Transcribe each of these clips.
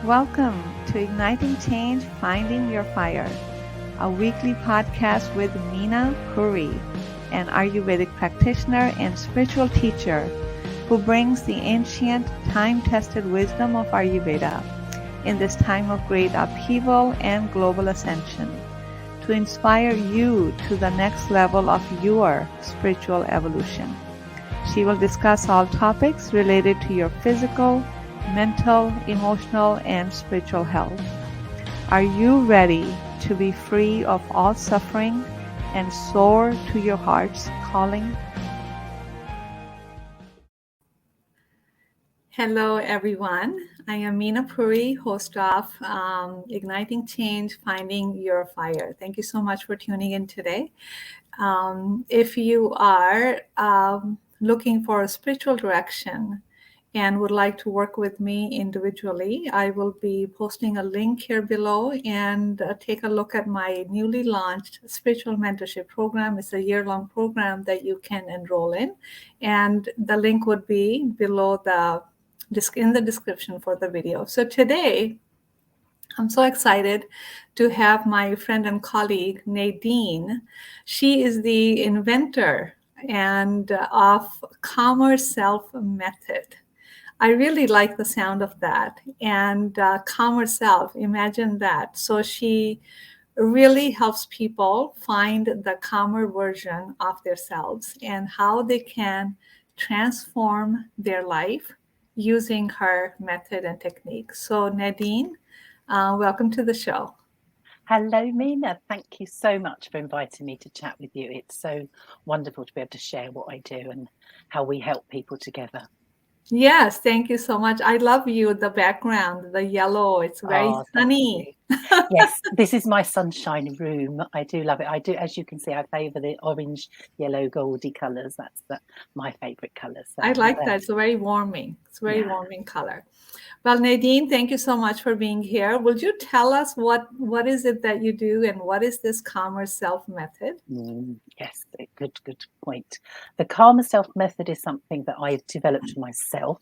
Welcome to Igniting Change, Finding Your Fire, a weekly podcast with Meena Puri, an Ayurvedic practitioner and spiritual teacher who brings the ancient, time-tested wisdom of Ayurveda in this time of great upheaval and global ascension to inspire you to the next level of your spiritual evolution. She will discuss all topics related to your physical, mental, emotional, and spiritual health. Are you ready to be free of all suffering and soar to your heart's calling? Hello, everyone. I am Meena Puri, host of Igniting Change, Finding Your Fire. Thank you so much for tuning in today. If you are looking for a spiritual direction and would like to work with me individually, I will be posting a link here below and take a look at my newly launched spiritual mentorship program. It's a year-long program that you can enroll in, and the link would be below in the description for the video. So today, I'm so excited to have my friend and colleague, Nadine. She is the inventor of Calmer Self Method. I really like the sound of that. And Calmer Self, imagine that. So she really helps people find the calmer version of themselves and how they can transform their life using her method and technique. So Nadine, welcome to the show. Hello, Meena. Thank you so much for inviting me to chat with you. It's so wonderful to be able to share what I do and how we help people together. Yes, thank you so much. I love the background, the yellow. It's very sunny. Yes, this is my sunshine room. I do love it. I do, as you can see, I favour the orange, yellow, goldy colours. That's my favourite colours. So, I like that. It's very warming. It's very warming color. Well, Nadine, thank you so much for being here. Would you tell us what is it that you do and what is this Calmer Self Method? Yes, good point. The Calmer Self Method is something that I've developed for myself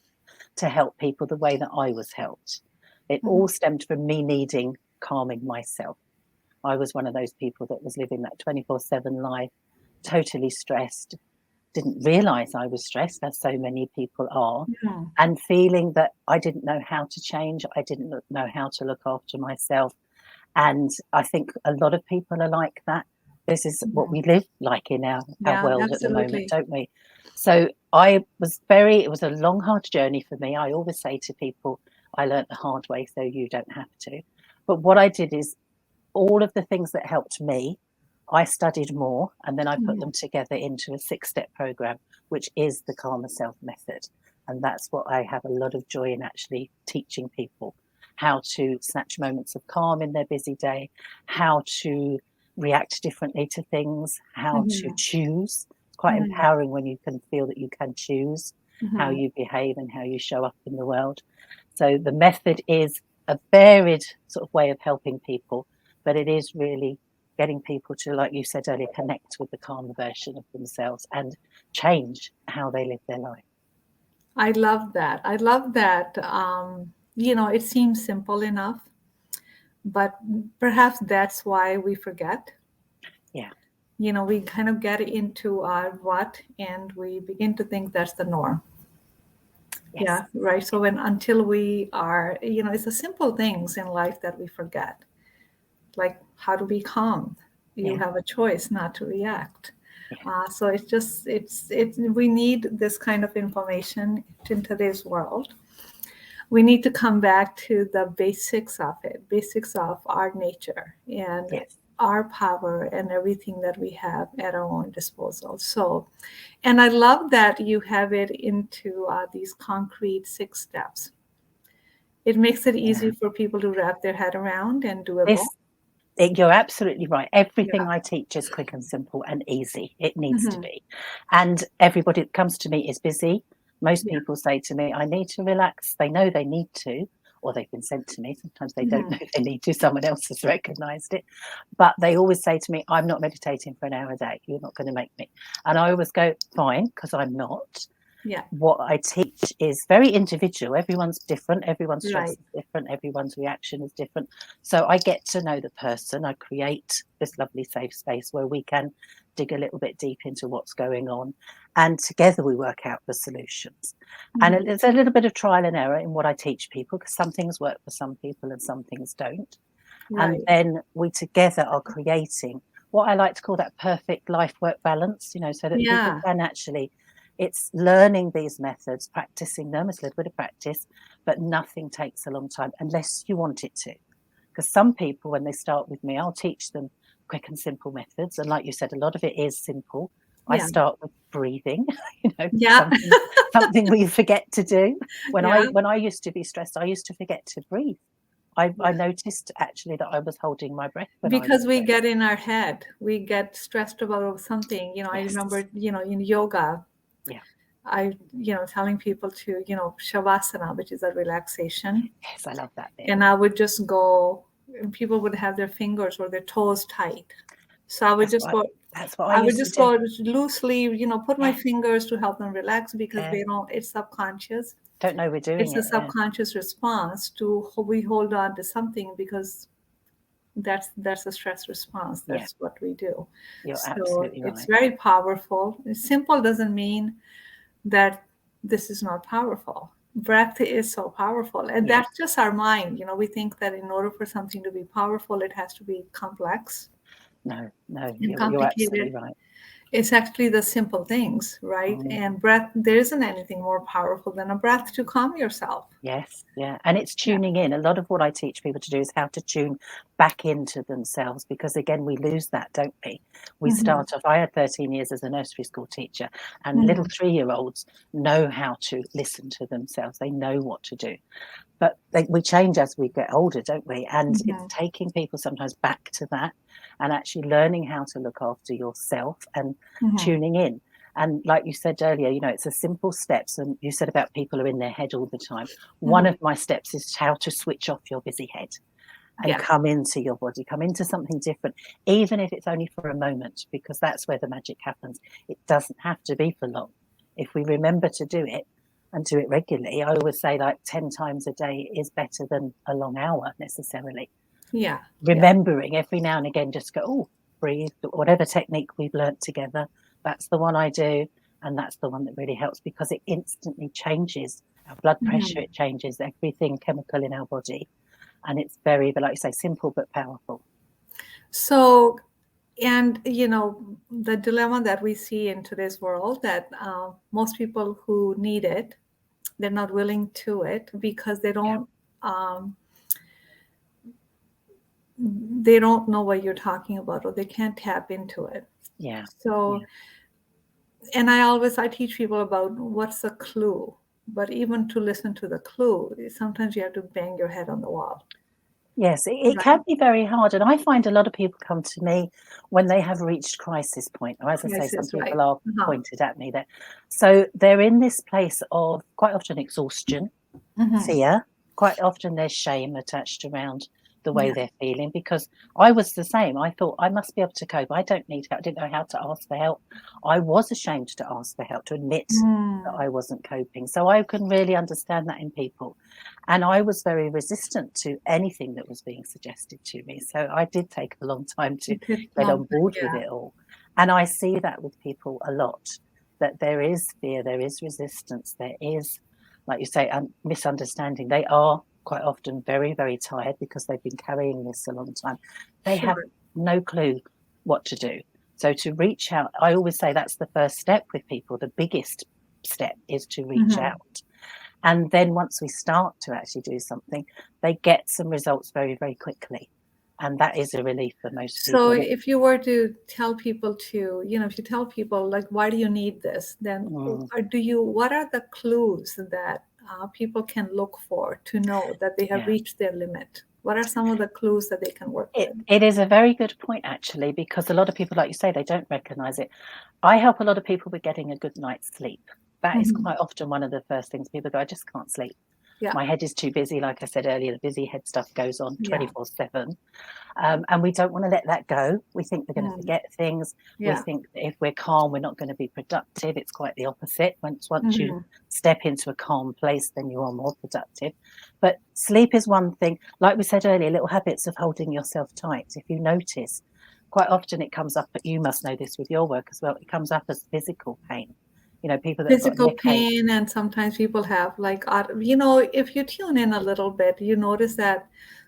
to help people the way that I was helped. It all stemmed from me needing calming myself. I was one of those people that was living that 24/7 life, totally stressed, didn't realize I was stressed, as so many people are, and feeling that I didn't know how to change. I didn't know how to look after myself. And I think a lot of people are like that. This is what we live like in our world at the moment, don't we? So it was a long, hard journey for me. I always say to people, I learnt the hard way, so you don't have to. But what I did is all of the things that helped me, I studied more, and then I put them together into a 6-step program, which is the Calmer Self Method. And that's what I have a lot of joy in actually teaching people, how to snatch moments of calm in their busy day, how to react differently to things, how to choose. It's quite empowering when you can feel that you can choose how you behave and how you show up in the world. So the method is a varied sort of way of helping people, but it is really getting people to, like you said earlier, connect with the calmer version of themselves and change how they live their life. I love that. I love that. It seems simple enough, but perhaps that's why we forget. Yeah. We kind of get into our rut and we begin to think that's the norm. Yes. Yeah, right. So until we are, it's the simple things in life that we forget, like how to be calm. You have a choice not to react. So we need this kind of information in today's world. We need to come back to the basics of it, basics of our nature and our power and everything that we have at our own disposal. So, and I love that you have it into these concrete 6 steps. It makes it easy for people to wrap their head around and doable. You're absolutely right. Everything I teach is quick and simple and easy. It needs to be. And everybody that comes to me is busy. Most people say to me, I need to relax. They know they need to, or they've been sent to me. Sometimes they don't know they need to. Someone else has recognized it. But they always say to me, I'm not meditating for an hour a day. You're not going to make me. And I always go, fine, because I'm not. Yeah. What I teach is very individual. Everyone's different. Everyone's stress Right. is different. Everyone's reaction is different. So I get to know the person. I create this lovely safe space where we can dig a little bit deep into what's going on. And together we work out the solutions. And Mhm. it's a little bit of trial and error in what I teach people, because some things work for some people and some things don't. And Right. then we together are creating what I like to call that perfect life work balance, so that people Yeah. can actually, it's learning these methods, practicing them. It's a little bit of practice, but nothing takes a long time unless you want it to. Because some people, when they start with me, I'll teach them quick and simple methods. And like you said, a lot of it is simple. I Yeah. start with breathing, Yeah. something we forget to do. When I Yeah. when I used to be stressed, I used to forget to breathe. I Yeah. noticed actually that I was holding my breath when I was Because we stressed. get in our head, we get stressed about something. I Yes. remember, in yoga, Yeah. telling people to, shavasana, which is a relaxation. Yes, I love that bit. And I would just go, and people would have their fingers or their toes tight. So I would That's just what go, that's what I I would used to just do. go loosely, put my Yeah, fingers to help them relax because yeah. they don't, it's subconscious. Don't know we're doing It's a it. Yeah. subconscious response to we hold on to something because that's a stress response. Yeah, That's what we do. you're So absolutely it's right. very powerful. Simple doesn't mean that this is not powerful. Breath is so powerful, and Yeah. that's just our mind. We think that in order for something to be powerful, it has to be complex No, no, and you're absolutely complicated. right. It's actually the simple things, right? Mm. And breath, there isn't anything more powerful than a breath to calm yourself. Yes, yeah. And it's Yeah. tuning in. A lot of what I teach people to do is how to tune back into themselves, because again, we lose that, don't we? We Hmm. start off, I had 13 years as a nursery school teacher, and little Hmm. 3-year-olds know how to listen to themselves. They know what to do. But we change as we get older, don't we? And it's Hmm. taking people sometimes back to that and actually learning how to look after yourself and Hmm. tuning in. And like you said earlier, it's a simple steps. And you said about people are in their head all the time. One Hmm. of my steps is how to switch off your busy head and Yeah. come into your body, come into something different, even if it's only for a moment, because that's where the magic happens. It doesn't have to be for long. If we remember to do it and do it regularly, I always say like 10 times a day is better than a long hour necessarily. Yeah. Yeah. Remembering every now and again, just go, oh, breathe, whatever technique we've learnt together, that's the one I do. And that's the one that really helps, because it instantly changes our blood pressure, Mhm. it changes everything chemical in our body. And it's very, like you say, simple but powerful. So, and the dilemma that we see in today's world, that most people who need it, they're not willing to it because Yeah, um, they don't know what you're talking about, or they can't tap into it. yeah, So, yeah. and I teach people about what's a clue, but even to listen to the clue, sometimes you have to bang your head on the wall, Yes, it right? can be very hard. And I find a lot of people come to me when they have reached crisis point. Or as I say, some Crisis, right? people are Uh-huh. pointed at me there. So they're in this place of quite often exhaustion, Hmm. fear. Quite often there's shame attached around the way Yeah. they're feeling, because I was the same. I thought I must be able to cope. I don't need help. I didn't know how to ask for help. I was ashamed to ask for help, to admit that Mm. I wasn't coping. So I can really understand that in people. And I was very resistant to anything that was being suggested to me. So I did take a long time to It takes a get long on time. board with Yeah. it all. And I see that with people a lot, that there is fear, there is resistance, there is, like you say, misunderstanding. They are quite often very, very tired because they've been carrying this a long time. They have Sure. no clue what to do. So to reach out, I always say that's the first step with people. The biggest step is to reach Hmm. out. And then once we start to actually do something, they get some results very, very quickly. And that is a relief for most So people. if you were to tell people to, if you tell people like, why do you need this? Then Mm, what are the clues that people can look for to know that they have yeah. reached their limit? What are some of the clues that they can work with? It is a very good point, actually, because a lot of people, like you say, they don't recognize it. I help a lot of people with getting a good night's sleep. That is Hmm. quite often one of the first things people go, I just can't sleep. Yeah. My head is too busy. Like I said earlier, the busy head stuff goes on Yeah. 24/7. And we don't want to let that go. We think we're going to forget things. We Yeah. think that if we're calm, we're not going to be productive. It's quite the opposite. Once you Mhm. step into a calm place, then you are more productive. But sleep is one thing. Like we said earlier, little habits of holding yourself tight. If you notice, quite often it comes up, but you must know this with your work as well, it comes up as physical pain. You know, people that have got Physical neck ache. pain, and sometimes people have like, you know, if you tune in a little bit, you notice that,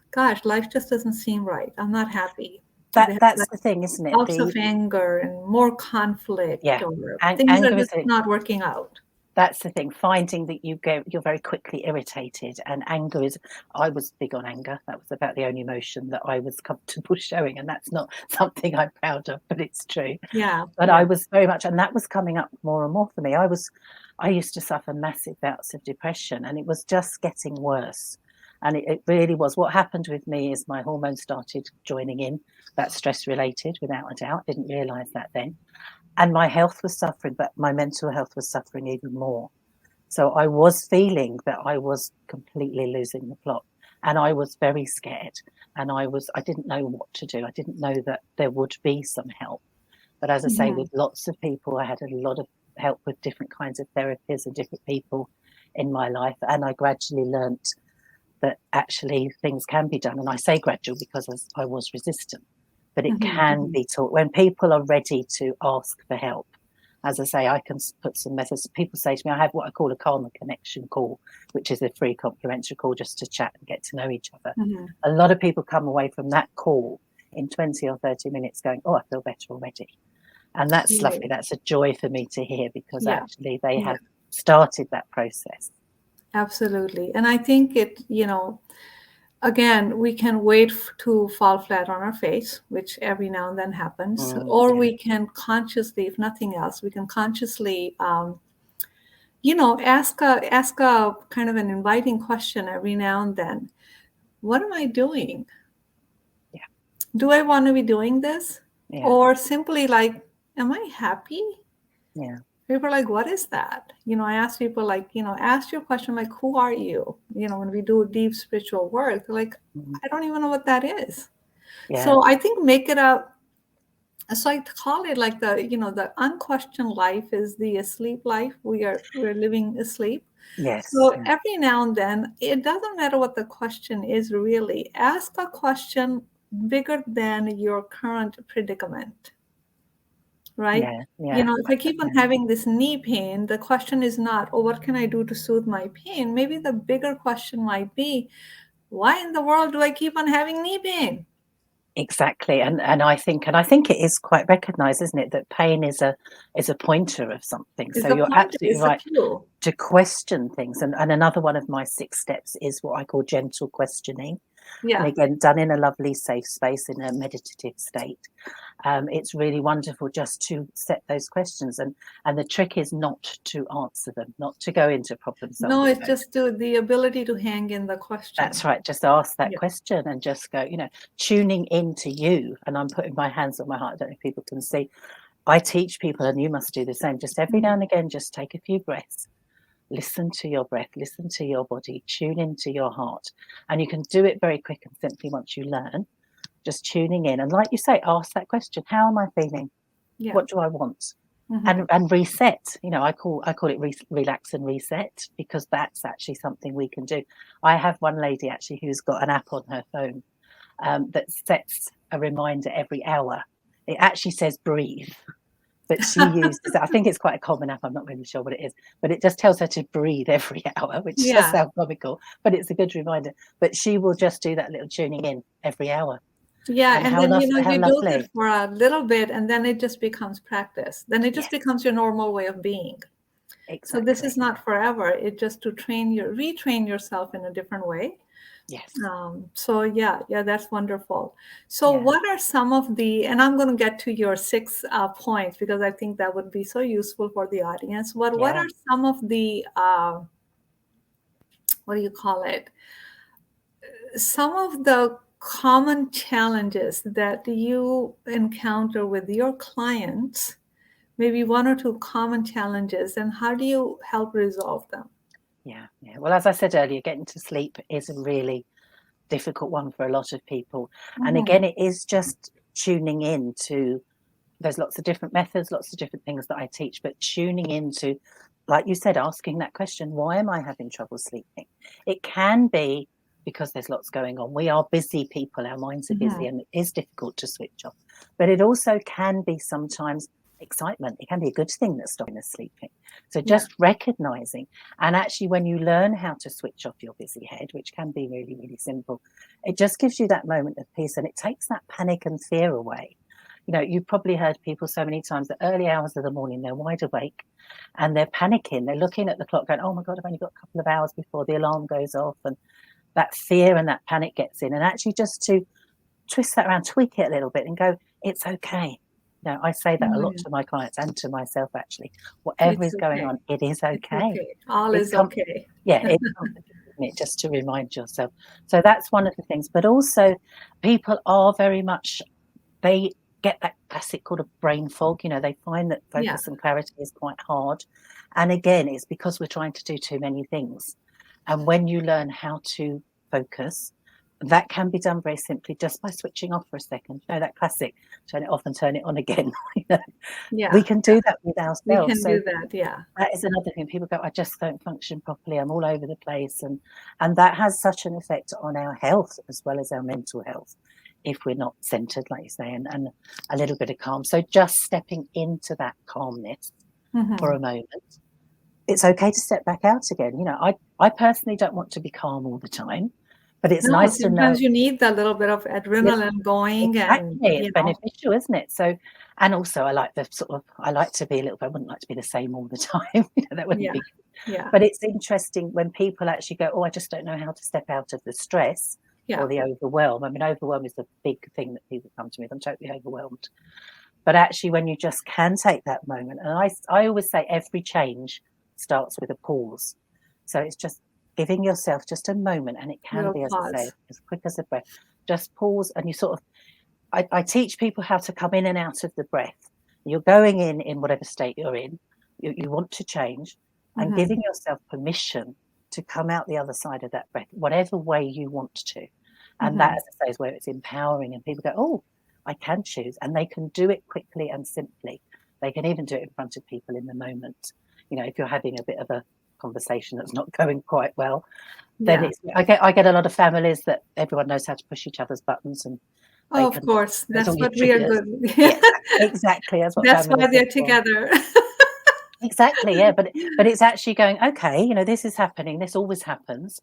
gosh, life just doesn't seem right. I'm not happy. They have That's like the thing, isn't it? bouts of anger and more conflict, Yeah, or things are anger is just not working out. that's the thing, finding that you're very quickly irritated, and anger is I was big on anger. That was about the only emotion that I was comfortable showing, and that's not something I'm proud of, but it's true. Yeah. But Yeah. I was very much, and that was coming up more and more for me. I used to suffer massive bouts of depression, and it was just getting worse. And it really was. What happened with me is my hormones started joining in. That's stress related, without a doubt. Didn't realise that then. And my health was suffering, but my mental health was suffering even more. So I was feeling that I was completely losing the plot, and I was very scared, and I didn't know what to do. I didn't know that there would be some help. But as I say, Mhm. with lots of people, I had a lot of help with different kinds of therapies and different people in my life, and I gradually learnt that actually things can be done. And I say gradual because I was resistant, but it can be taught when people are ready to ask for help. As I say, I can put some methods. People say to me, I have what I call a karma connection call, which is a free complimentary call just to chat and get to know each other. A lot of people come away from that call in 20 or 30 minutes going, oh, I feel better already. And that's lovely. That's a joy for me to hear, because Yeah. actually they Yeah. have started that process. Absolutely. And I think it, you know, again, we can wait to fall flat on our face, which every now and then happens, or Yeah. we can consciously, if nothing else, we can consciously, you know, ask a kind of an inviting question every now and then. What am I doing? Yeah. Do I want to be doing this? Yeah. Or simply like, am I happy? Yeah. People are like, what is that? You know, I ask people like, you know, ask your question like, who are you? You know, when we do deep spiritual work, they're like, I don't even know what that is. Yeah. So I think make it a, so I call it like the, you know, the unquestioned life is the asleep life. We're living asleep. Yes. So every now and then, it doesn't matter what the question is really. Ask a question bigger than your current predicament, right? Yeah. You Yeah. know, if I keep on having this knee pain, the question is not, oh, what can I do to soothe my pain? Maybe the bigger question might be, why in the world do I keep on having knee pain? Exactly. And I think it is quite recognized, isn't it, that pain is a pointer of something. Is So the you're point, absolutely is the right clue. to question things. And another one of my 6 steps is what I call gentle questioning. And Yeah. again, done in a lovely safe space in a meditative state. It's really wonderful just to set those questions, and the trick is not to answer them, not to go into problem No, solving it's mode. just the ability to hang in the question. That's right, just ask that Yeah. question and just go, tuning into you. And I'm putting my hands on my heart. I don't know if people can see. I teach people, and you must do the same, just every now and again, just take a few breaths. Listen to your breath, listen to your body, tune into your heart. And you can do it very quick and simply once you learn, just tuning in. And like you say, ask that question, how am I feeling? Yeah. What do I want? Mm-hmm. And reset. I call it relax and reset, because that's actually something we can do. I have one lady actually who's got an app on her phone that sets a reminder every hour. It actually says breathe, but she uses, I think it's quite a common app, I'm not really sure what it is, but it just tells her to breathe every hour, which does Yeah. sound comical, but it's a good reminder. But she will just do that little tuning in every hour. Yeah. And And then, you know, how you do lovely. it for a little bit and then it just becomes practice. Then it just Yes, becomes your normal way of being. So this is exactly. not forever. It just to retrain yourself in a different way. Yes. So yeah, that's wonderful. So Yeah. what are some of the, and I'm going to get to your 6 points because I think that would be so useful for the audience. What Yeah. are some of the, what do you call it? Some of the common challenges that you encounter with your clients, maybe 1 or 2 common challenges, and how do you help resolve them? Yeah. Well, as I said earlier, getting to sleep is a really difficult one for a lot of people. And Mhm. again, it is just tuning in to, there's lots of different methods, lots of different things that I teach, but tuning into, like you said, asking that question, why am I having trouble sleeping? It can be because there's lots going on. We are busy people, our minds are busy, Mhm. and it is difficult to switch off. But it also can be sometimes excitement. It can be a good thing that's stopping us sleeping. So Yeah. just recognizing, and actually when you learn how to switch off your busy head, which can be really, really simple, it just gives you that moment of peace, and it takes that panic and fear away. You know, you've probably heard people so many times, the early hours of the morning, they're wide awake and they're panicking. They're looking at the clock going, oh my God, I've only got a couple of hours before the alarm goes off. And that fear and that panic gets in. And actually just to twist that around, tweak it a little bit and go, it's okay. You know, I say that a Oh, lot yeah. to my clients and to myself, actually. Whatever It's is going okay. on, it is It's okay. okay. All It's is okay. yeah, it's comforting, isn't it, just to remind yourself. So that's one of the things. But also, people are very much, they get that classic called a brain fog. You know, they find that Yeah. focus and clarity is quite hard. And again, it's because we're trying to do too many things. And when you learn how to focus, that can be done very simply just by switching off for a second. You know, that classic, turn it off and turn it on again. You know, we Yeah. can do that with We ourselves. can So do that. Yeah. that is another thing. People go, I just don't function properly. I'm all over the place. And that has such an effect on our health as well as our mental health if we're not centered, like you say, and a little bit of calm. So just stepping into that calmness for Mhm. a moment. It's okay to step back out again. You know, I personally don't want to be calm all the time, but it's No, nice to know. sometimes you need that little bit of Yeah, adrenaline going and, exactly, it's beneficial, isn't it? So, and also I like the sort of, I like to be a little bit, I wouldn't like to be the same all the time. You know, that wouldn't yeah. be. Yeah. But it's interesting when people actually go, oh, I just don't know how to step out of the stress Yeah. or the overwhelm. I mean, overwhelm is the big thing that people come to me with. I'm totally overwhelmed. But actually, when you just can take that moment, and I always say every change starts with a pause. So it's just giving yourself just a moment, and it can Little be, as I say, pause. as quick as a breath. Just pause, and you sort of, I teach people how to come in and out of the breath. You're going in whatever state you're in, you want to change, and Mhm. giving yourself permission to come out the other side of that breath, whatever way you want to. And that, Mhm. as I say, is where it's empowering, and people go, oh, I can choose, and they can do it quickly and simply. They can even do it in front of people in the moment. You know, if you're having a bit of a conversation that's not going quite well, then Yeah. it's, I get a lot of families that everyone knows how to push each other's buttons, and Oh, they of can, course. there's all That's your what we are triggers. good. Yeah, exactly. That's what That's why families are they're for. together. Exactly. Yeah. But it's actually going, okay, you know, this is happening. This always happens,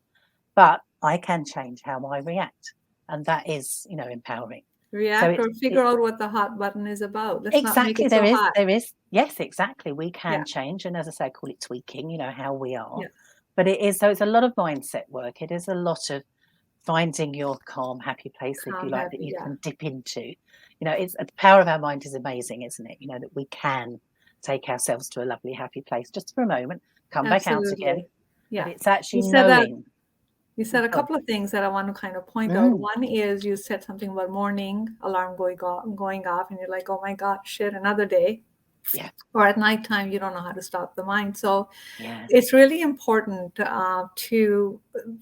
but I can change how I react. And that is, you know, empowering. So React or it figure out what the hot button is about. Let's not make exactly, it so hot. there is, yes, exactly. We Yeah. can change. And as I say, I call it tweaking, you know, how we are. Yeah. But it is, so it's a lot of mindset work. It is a lot of finding your calm, happy place, if you Calm, like, that happy. you Yeah. can dip into. You know, it's the power of our mind is amazing, isn't it? You know, that we can take ourselves to a lovely, happy place just for a moment, come back out again. Absolutely. But Yeah. it's actually You said that knowing. you Oh said a God. couple of things that I want to kind of point out. Mm, One is you said something about morning alarm going off, and you're like, oh my God, shit, another day. yeah, Or at nighttime, you don't know how to stop the mind. So yeah, it's really important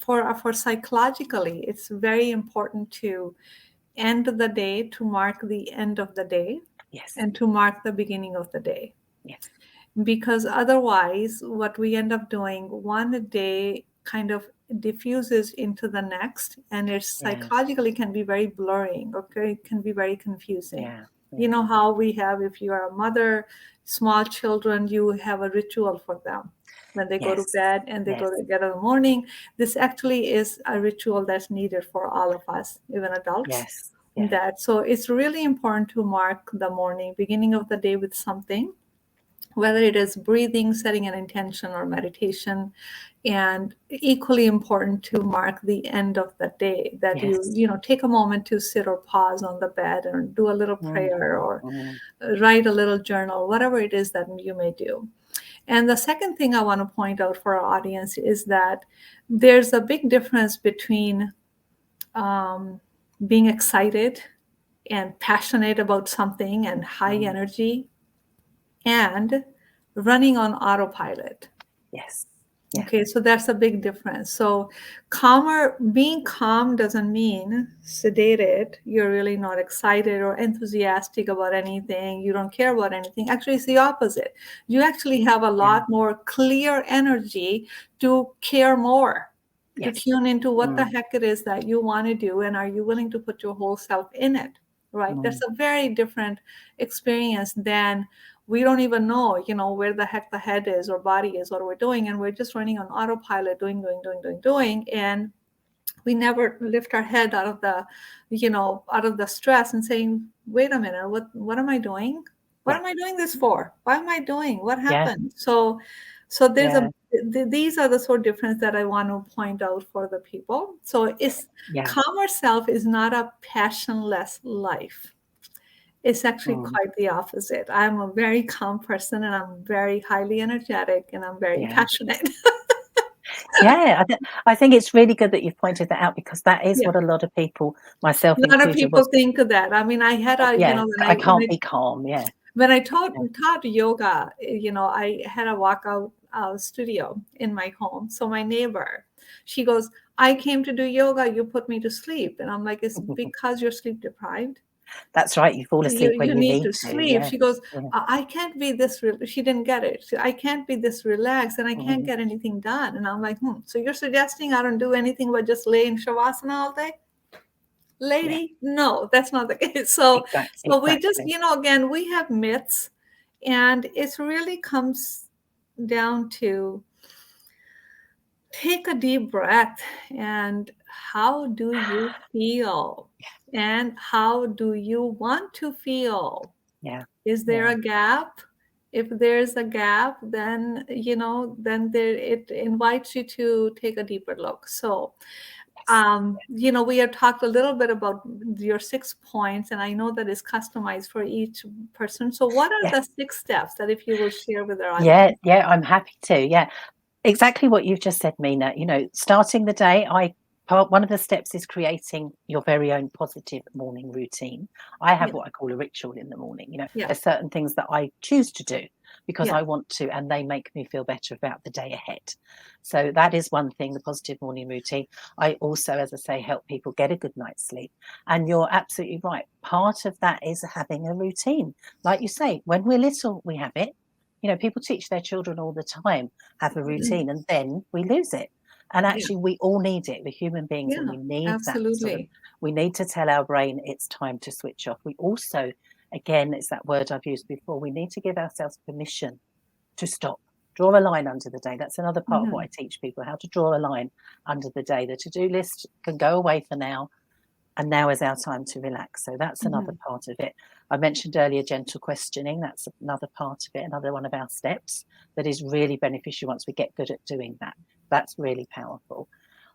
for psychologically, it's very important to end the day, to mark the end of the day yes, and to mark the beginning of the day, yes, because otherwise what we end up doing, one day kind of diffuses into the next, and it yeah, psychologically can be very blurring, okay, it can be very confusing. yeah, You yeah, know how we have, if you are a mother, small children, you have a ritual for them when they go to yes, bed and they yes, go to get in the morning. This actually is a ritual that's needed for all of us, even adults. yes, yeah, That so it's really important to mark the morning, beginning of the day, with something, whether it is breathing, setting an intention, or meditation. And equally important to mark the end of the day, that you yes. you know take a moment to sit or pause on the bed and do a little Mm, prayer, or mm, write a little journal, whatever it is that you may do. And the second thing I want to point out for our audience is that there's a big difference between um, being excited and passionate about something and high mm, energy, and running on autopilot. yes, Yeah. Okay, so that's a big difference. So being calm doesn't mean sedated. You're really not excited or enthusiastic about anything. You don't care about anything. Actually, it's the opposite. You actually have a Yeah. lot more clear energy to care more, to Yes. tune into what the heck it is that you want to do, and are you willing to put your whole self in it, right? That's a very different experience than we don't even know, where the heck the head is or body is, what we're doing, and we're just running on autopilot, doing, and we never lift our head out of the stress and saying, wait a minute, what am I doing? What Yeah. am I doing this for? Why am I doing? What Yeah. happened? So there's Yeah. these are the sort of difference that I want to point out for the people. So it's Yeah. calmer self is not a passionless life. It's actually Mm. quite the opposite. I'm a very calm person and I'm very highly energetic and I'm very Yeah. passionate. Yeah. I think it's really good that you've pointed that out, because that is Yeah. what a lot of people, myself A lot of included, people was. think that. I mean, I had Yeah. I can't be calm. Yeah. when I taught Yeah. taught yoga, I had a walkout studio in my home. So my neighbor, she goes, I came to do yoga, you put me to sleep. And I'm like, it's because you're sleep deprived. That's right. You fall asleep when You you need need to to. sleep. Yeah. She goes, Yeah. I can't be this she didn't get it. I can't be this relaxed and I can't Mm. get anything done. And I'm like, so you're suggesting I don't do anything but just lay in shavasana all day? Yeah. Lady, no, that's not the case. So we just, Exactly. again, we have myths, and it really comes down to take a deep breath and how do you feel? And how do you want to feel? Yeah. Is there Yeah. a gap? If there's a gap, then it invites you to take a deeper look. So Yes. we have talked a little bit about your 6 points, and I know that is customized for each person. So what are Yeah. the 6 steps that if you will share with our Yeah. audience? Yeah. I'm happy to. Yeah. Exactly what you've just said, Meena. Starting the day, one of the steps is creating your very own positive morning routine. I have Yeah, what I call a ritual in the morning. yeah, There's certain things that I choose to do because yeah. I want to, and they make me feel better about the day ahead. So that is one thing, the positive morning routine. I also, as I say, help people get a good night's sleep. And you're absolutely right. Part of that is having a routine. Like you say, when we're little, we have it. People teach their children all the time, have a routine, and then we lose it. And Yeah, actually, we all need it. We're human beings, and yeah, we need that absolutely. we need to tell our brain it's time to switch off. We also, again, it's that word I've used before, we need to give ourselves permission to stop. Draw a line under the day. That's another part of what I teach people, how to draw a line under the day. The to-do list can go away for now, and now is our time to relax. So that's another part of it. I mentioned earlier gentle questioning. That's another part of it, another one of our steps that is really beneficial once we get good at doing that. That's really powerful.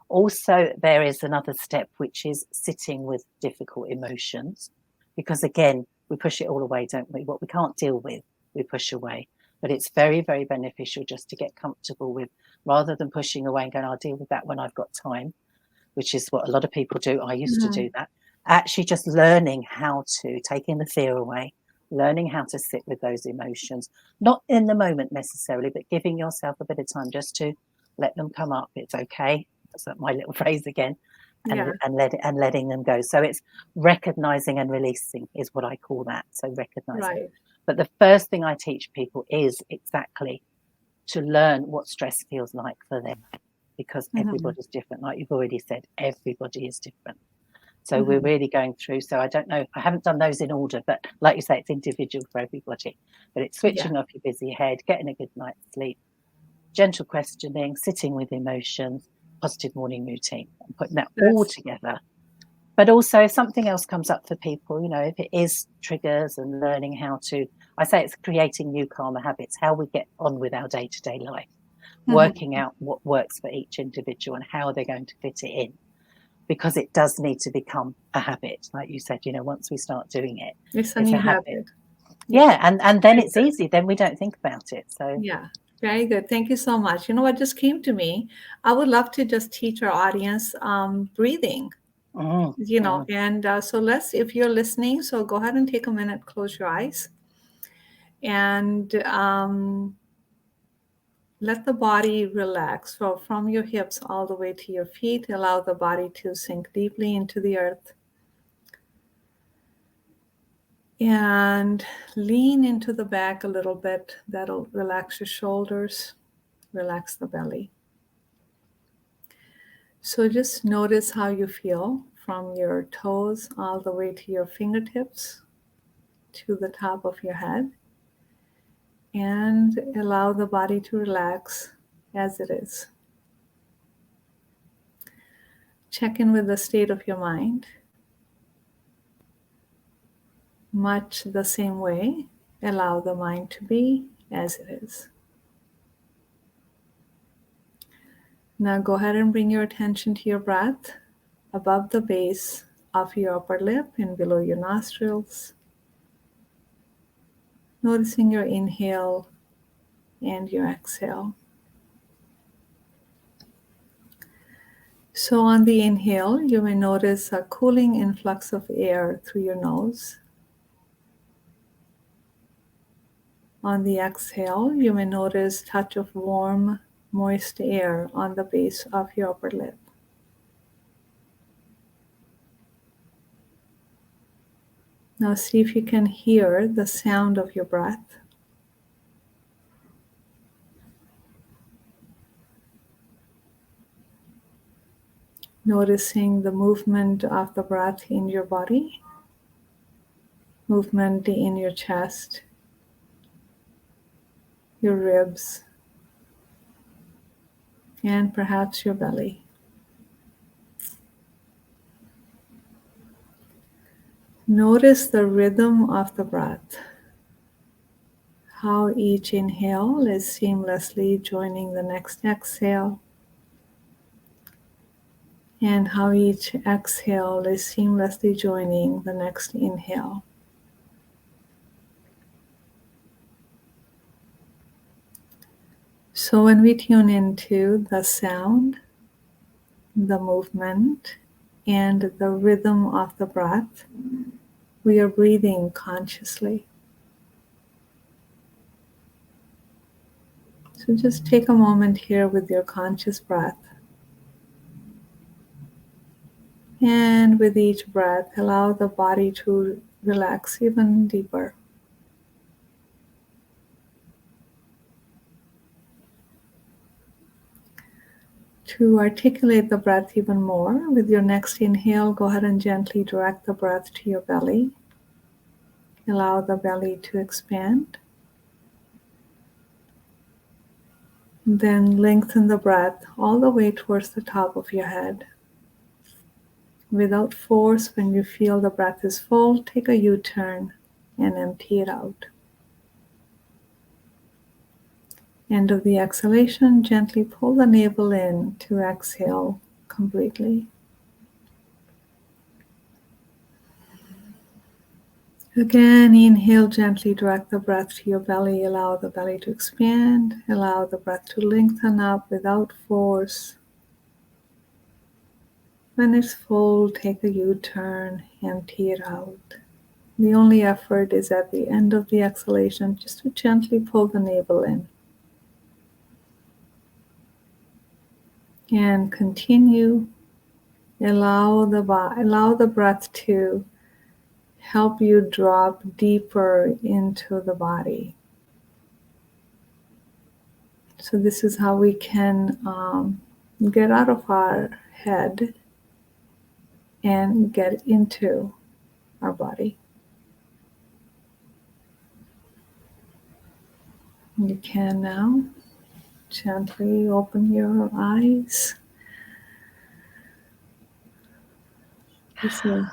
Also, there is another step, which is sitting with difficult emotions, because again, we push it all away, don't we? What we can't deal with, we push away. But it's very, very beneficial just to get comfortable with, rather than pushing away and going, I'll deal with that when I've got time, which is what a lot of people do. I used to do that. Actually, just learning how to taking the fear away, learning how to sit with those emotions, not in the moment necessarily, but giving yourself a bit of time just to let them come up. It's okay. That's my little phrase again, Yeah, and letting them go. So it's recognizing and releasing is what I call that. So recognizing. right. But the first thing I teach people is exactly to learn what stress feels like for them, because everybody's different. Like you've already said, everybody is different. So we're really going through. So I don't know, I haven't done those in order, but like you say, it's individual for everybody. But it's Yeah, switching off your busy head, getting a good night's sleep, gentle questioning, sitting with emotions, positive morning routine, and putting that all that's together. But also, if something else comes up for people, if it is triggers and learning how to, I say it's creating new calmer habits, how we get on with our day to day life, working out what works for each individual and how they're going to fit it in, because it does need to become a habit. Like you said, once we start doing it, it's a it's a new habit. habit. Yeah, Yeah. And then very it's good. easy. Then we don't think about it. So, Yeah, very good. Thank you so much. You know what just came to me? I would love to just teach our audience breathing. mm, mm, And so if you're listening, so go ahead and take a minute, close your eyes, and let the body relax. So from your hips all the way to your feet, allow the body to sink deeply into the earth. And lean into the back a little bit. That'll relax your shoulders, relax the belly. So just notice how you feel from your toes all the way to your fingertips to the top of your head. And allow the body to relax as it is. Check in with the state of your mind. Much the same way, allow the mind to be as it is. Now go ahead and bring your attention to your breath above the base of your upper lip and below your nostrils. Noticing your inhale and your exhale. So on the inhale, you may notice a cooling influx of air through your nose. On the exhale, you may notice a touch of warm, moist air on the base of your upper lip. Now see if you can hear the sound of your breath. Noticing the movement of the breath in your body, movement in your chest, your ribs, and perhaps your belly. Notice the rhythm of the breath, how each inhale is seamlessly joining the next exhale, and how each exhale is seamlessly joining the next inhale. So when we tune into the sound, the movement, and the rhythm of the breath, we are breathing consciously. So just take a moment here with your conscious breath. And with each breath, allow the body to relax even deeper. To articulate the breath even more, with your next inhale, go ahead and gently direct the breath to your belly. Allow the belly to expand. Then lengthen the breath all the way towards the top of your head. Without force, when you feel the breath is full, take a U-turn and empty it out. End of the exhalation, gently pull the navel in to exhale completely. Again, inhale, gently direct the breath to your belly. Allow the belly to expand. Allow the breath to lengthen up without force. When it's full, take a U-turn, empty it out. The only effort is at the end of the exhalation, just to gently pull the navel in. And continue. Allow the breath to help you drop deeper into the body. So this is how we can get out of our head and get into our body. You can now gently open your eyes. Beautiful,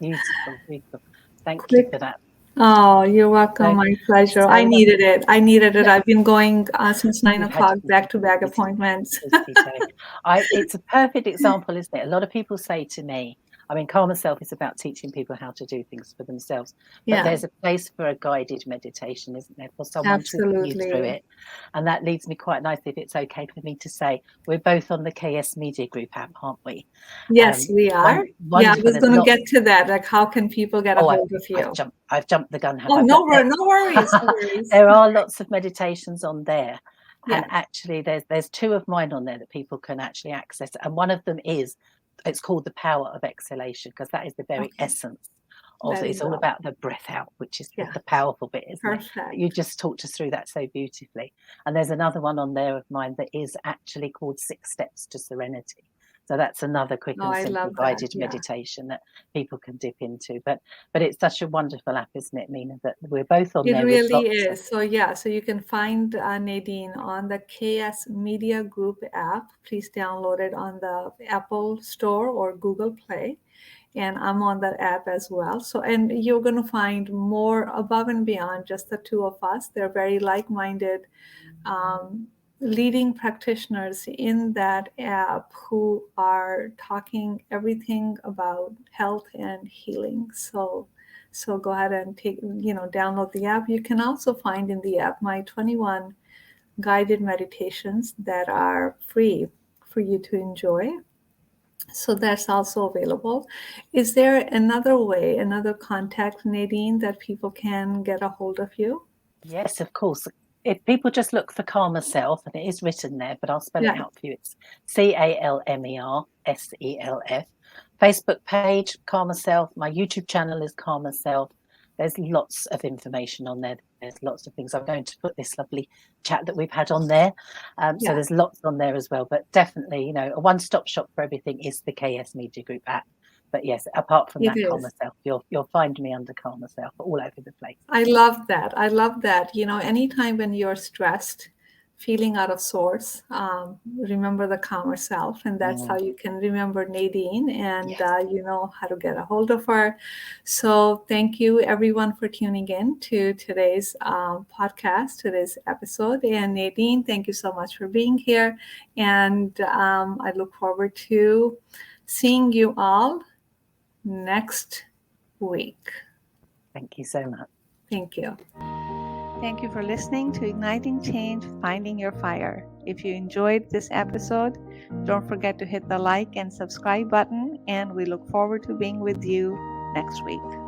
beautiful. Thank you for that. Oh, you're welcome. My pleasure. I needed it. I've been going since 9 o'clock, back-to-back appointments. It's a perfect example, isn't it? A lot of people say to me, I mean, Calmer Self is about teaching people how to do things for themselves. But Yeah, there's a place for a guided meditation, isn't there, for someone talking you through absolutely. it. And that leads me quite nicely, if it's okay for me to say, we're both on the KS Media Group app, aren't we? Yes, we are. Yeah, I Wonderful. was There's going to lots. get to that. Like, how can people get a Oh, hold of you? I've jumped the gun, have Oh, I? no, But no worries, no worries. there are lots of meditations on there. Yeah. And actually, there's 2 of mine on there that people can actually access. And one of them it's called The Power of Exhalation, because that is the very Okay. essence of it. Very It's all well. about the breath out, which is Yeah. the powerful bit, isn't it? Perfect. You just talked us through that so beautifully. And there's another one on there of mine that is actually called 6 Steps to Serenity. So that's another quick Oh, and I simple love that. guided Yeah. meditation that people can dip into. But it's such a wonderful app, isn't it, Meena, that we're both on It there with really lots of. is. So yeah, so you can find Nadine on the KS Media Group app. Please download it on the Apple Store or Google Play. And I'm on that app as well. So, and you're going to find more above and beyond just the 2 of us. They're very like-minded leading practitioners in that app who are talking everything about health and healing. So go ahead and download the app. You can also find in the app my 21 guided meditations that are free for you to enjoy. So that's also available. Is there another way, another contact, Nadine, that people can get a hold of you? Yes, of course. If people just look for Calmer Self, and it is written there, but I'll spell it Yeah. out for you. It's CalmerSelf. Facebook page, Calmer Self. My YouTube channel is Calmer Self. There's lots of information on there. There's lots of things. I'm going to put this lovely chat that we've had on there. So there's lots on there as well. But definitely, a one-stop shop for everything is the KS Media Group app. But yes, apart from It that, Calmer is. Self, you'll find me under Calmer Self all over the place. I love that. I love that. Anytime when you're stressed, feeling out of sorts, remember the calmer self, and that's how you can remember Nadine, and Yes. you know how to get a hold of her. So thank you everyone for tuning in to today's podcast, today's episode. And Nadine, thank you so much for being here. And I look forward to seeing you all next week. Thank you so much. Thank you. Thank you for listening to Igniting Change, Finding Your Fire. If you enjoyed this episode, don't forget to hit the like and subscribe button, and we look forward to being with you next week.